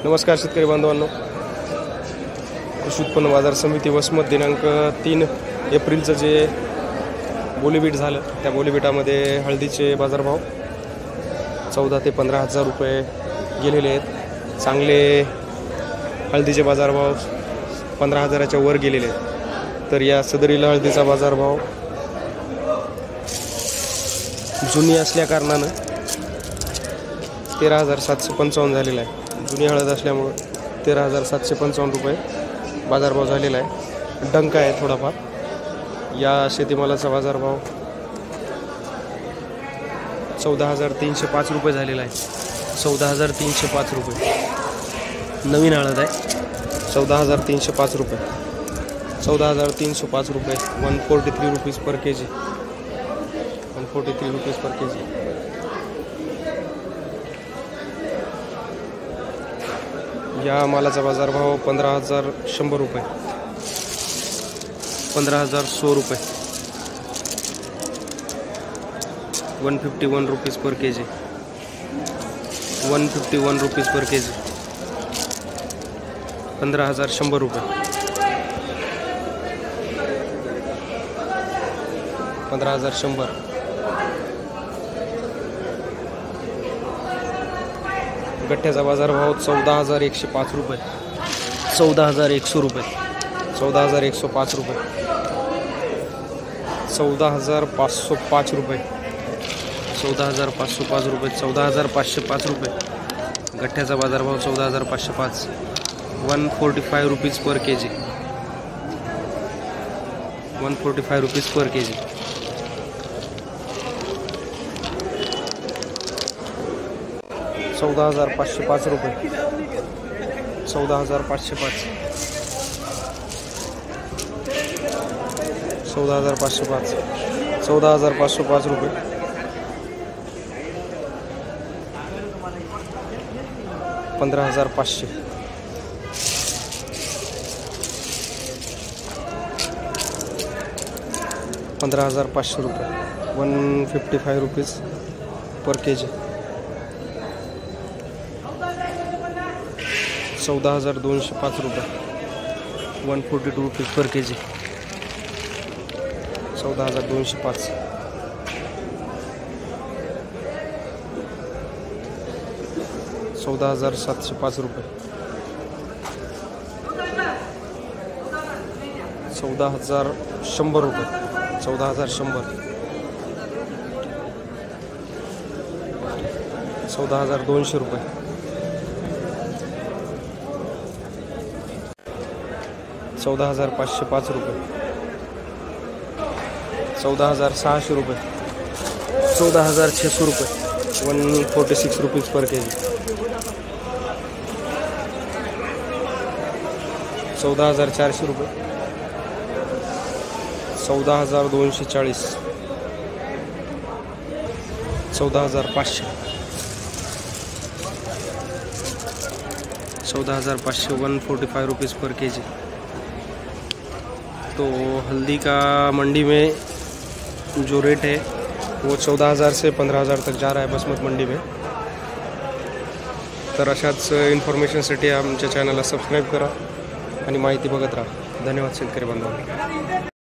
नमस्कार शेतकरी बांधवांनो, कृषी उत्पन्न बाजार समिती वसमत दिनांक 3 एप्रिलचं जे बोलीबीट झालं त्या बोलीबीटामध्ये हळदीचे बाजारभाव 14 ते 15 हजार रुपये गेलेले आहेत। चांगले हळदीचे बाजारभाव 15 हजाराच्या वर गेलेले आहेत। तर या सदरील हळदीचा बाजारभाव जुनी असल्या कारणानं 13,755 झालेला आहे। जुनी हळद असल्यामुळे 13,755 रुपये बाजारभाव झालेला आहे। डंक आहे थोडाफार। या शेतीमालाचा बाजारभाव 14,305 रुपये झालेला आहे। 14,305 रुपये नवीन हळद आहे। 14,305 रुपये 14,305 रुपये 143 रुपीज पर के जी 143 रुपीज पर के जी। या मालाचा बाजारभाव 15,100 रुपये 15,100 रुपये 151 रुपीज पर के जी 151 रुपीज पर के जी 15,100 रुपये 15,100। गठ्ठ्याचा बाजारभाव 14,105 रुपये 14,100 रुपये 14,105 रुपये 14,505 रुपये 14,505 रुपये 14,505 रुपये। गठ्ठ्याचा बाजारभाव 14,505 145 रुपीज पर के जी 145 रुपीज पर के जी। ₹14,505 रुपये 14,505 14,505 14,505 रुपये 15,500 15,500 रुपये 155 रुपीज पर के जी 14,205 रुपये 142 रुपीज पर के जी 14,205 14,705 रुपये 14,100 रुपये 14,100 14,200 रुपये 14,505 रुपये 14,600 रुपये 14,600 रुपये 146 रुपीज पर के जी 14,400 रुपये 14,240 14,500 14,500 145 रुपीज़ पर के जी। तो हल्दी का मंडी में जो रेट है वो 14,000 से 15,000 तक जा रहा है बासमत मंडी में। तर अशाच इन्फॉर्मेशनसाठी आमच्या चॅनलला सबस्क्राईब करा आणि माहिती बघत राहा। धन्यवाद शेतकरी बांधवांनो।